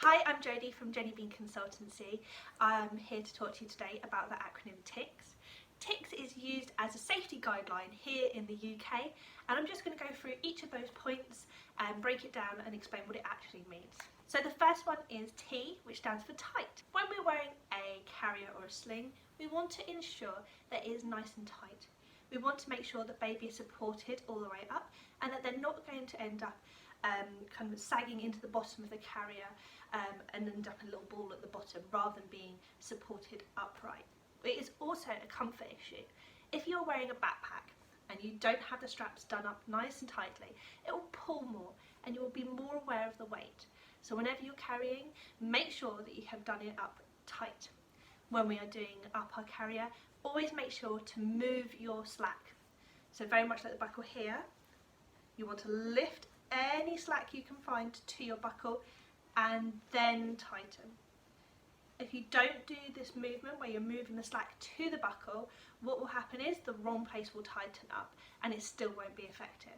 Hi, I'm Jodie from Jenny Bean Consultancy. I'm here to talk to you today about the acronym T.I.C.K.S. T.I.C.K.S is used as a safety guideline here in the UK, and I'm just going to go through each of those points and break it down and explain what it actually means. So the first one is T, which stands for tight. When we're wearing a carrier or a sling, we want to ensure that it is nice and tight. We want to make sure that baby is supported all the way up and that they're not going to end up kind of sagging into the bottom of the carrier and end up a little ball at the bottom rather than being supported upright. It is also a comfort issue. If you're wearing a backpack and you don't have the straps done up nice and tightly, it will pull more and you will be more aware of the weight. So whenever you're carrying, make sure that you have done it up tight. When we are doing up our carrier, always make sure to move your slack. So very much like the buckle here, you want to lift any slack you can find to your buckle and then tighten. If you don't do this movement where you're moving the slack to the buckle, what will happen is the wrong place will tighten up and it still won't be effective.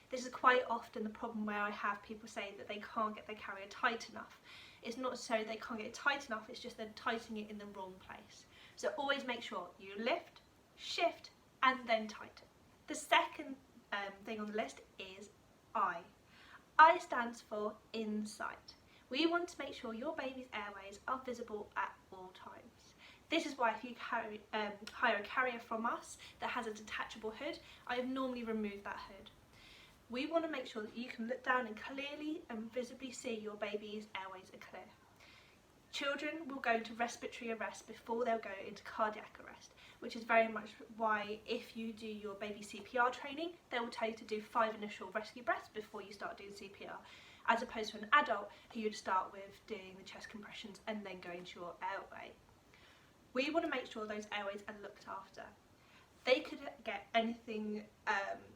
This is quite often the problem where I have people say that they can't get their carrier tight enough. It's not so they can't get it tight enough, it's just they're tightening it in the wrong place. So always make sure you lift, shift and then tighten. The second thing on the list is I. I stands for insight. We want to make sure your baby's airways are visible at all times. This is why if you hire a carrier from us that has a detachable hood, I have normally removed that hood. We want to make sure that you can look down and clearly and visibly see your baby's airways are clear. Children will go into respiratory arrest before they'll go into cardiac arrest, which is very much why if you do your baby CPR training, they will tell you to do 5 initial rescue breaths before you start doing CPR, as opposed to an adult who you'd start with doing the chest compressions and then go into your airway. We want to make sure those airways are looked after. They could get anything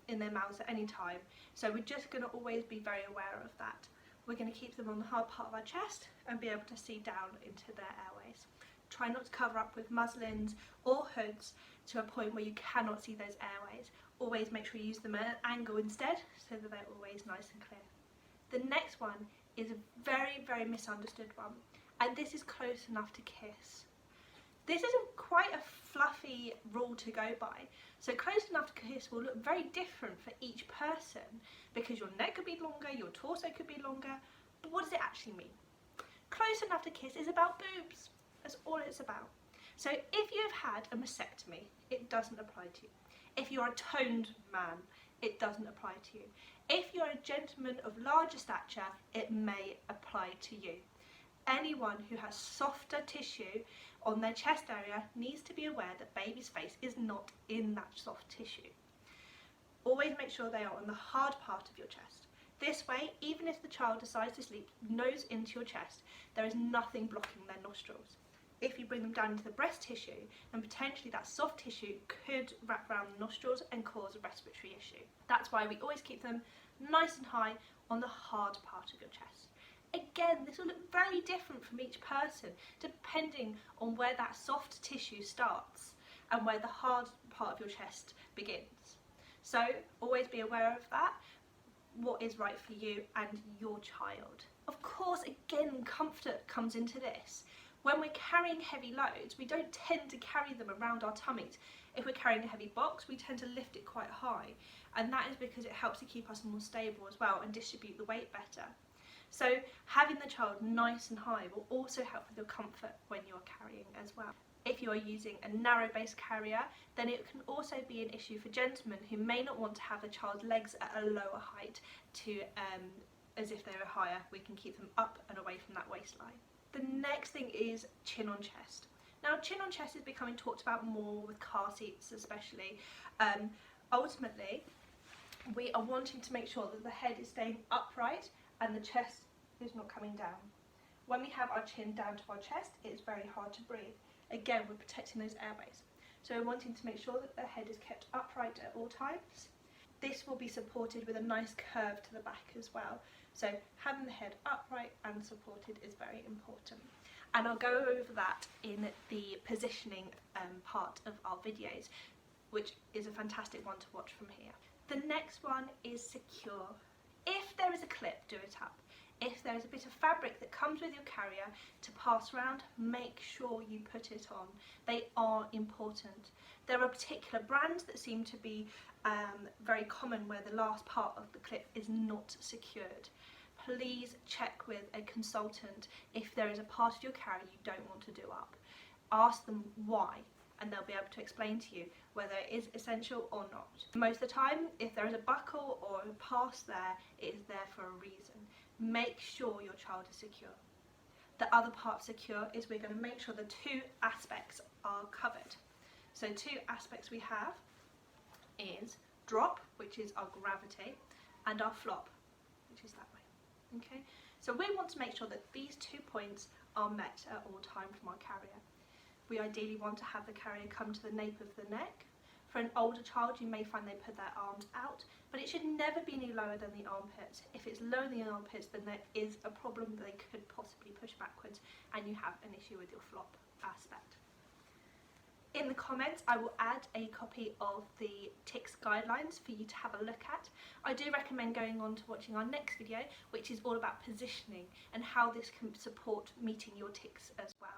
in their mouths at any time, so we're just going to always be very aware of that. We're going to keep them on the hard part of our chest and be able to see down into their airways. Try not to cover up with muslins or hoods to a point where you cannot see those airways. Always make sure you use them at an angle instead so that they're always nice and clear. The next one is a very, very misunderstood one, and this is close enough to kiss. This isn't quite a fluffy rule to go by. So close enough to kiss will look very different for each person because your neck could be longer, your torso could be longer, but what does it actually mean? Close enough to kiss is about boobs. That's all it's about. So if you've had a mastectomy, it doesn't apply to you. If you're a toned man, it doesn't apply to you. If you're a gentleman of larger stature, it may apply to you. Anyone who has softer tissue on their chest area needs to be aware that baby's face is not in that soft tissue. Always make sure they are on the hard part of your chest. This way, even if the child decides to sleep nose into your chest, there is nothing blocking their nostrils. If you bring them down into the breast tissue, then potentially that soft tissue could wrap around the nostrils and cause a respiratory issue. That's why we always keep them nice and high on the hard part of your chest. Again, this will look very different from each person depending on where that soft tissue starts and where the hard part of your chest begins. So always be aware of that, what is right for you and your child. Of course, again, comfort comes into this. When we're carrying heavy loads, we don't tend to carry them around our tummies. If we're carrying a heavy box, we tend to lift it quite high, and that is because it helps to keep us more stable as well and distribute the weight better. So having the child nice and high will also help with your comfort when you're carrying as well. If you are using a narrow base carrier, then it can also be an issue for gentlemen who may not want to have the child's legs at a lower height to, as if they were higher, we can keep them up and away from that waistline. The next thing is chin on chest. Now chin on chest is becoming talked about more with car seats especially. Ultimately, we are wanting to make sure that the head is staying upright and the chest is not coming down. When we have our chin down to our chest, it's very hard to breathe. Again, we're protecting those airways. So we're wanting to make sure that the head is kept upright at all times. This will be supported with a nice curve to the back as well. So having the head upright and supported is very important. And I'll go over that in the positioning part of our videos, which is a fantastic one to watch from here. The next one is secure. If there is a clip, do it up. If there's a bit of fabric that comes with your carrier to pass around, make sure you put it on. They are important. There are particular brands that seem to be very common where the last part of the clip is not secured. Please check with a consultant if there is a part of your carrier you don't want to do up. Ask them why, and they'll be able to explain to you whether it is essential or not. Most of the time, if there is a buckle or a pass there, it is there for a reason. Make sure your child is secure. The other part secure is we're going to make sure the two aspects are covered. So two aspects we have is drop, which is our gravity, and our flop, which is that way. Okay, so we want to make sure that these 2 points are met at all times from our carrier. We ideally want to have the carrier come to the nape of the neck. For an older child, you may find they put their arms out, but it should never be any lower than the armpits. If it's lower than the armpits, then there is a problem that they could possibly push backwards and you have an issue with your flop aspect. In the comments, I will add a copy of the T.I.C.K.S guidelines for you to have a look at. I do recommend going on to watching our next video, which is all about positioning and how this can support meeting your T.I.C.K.S as well.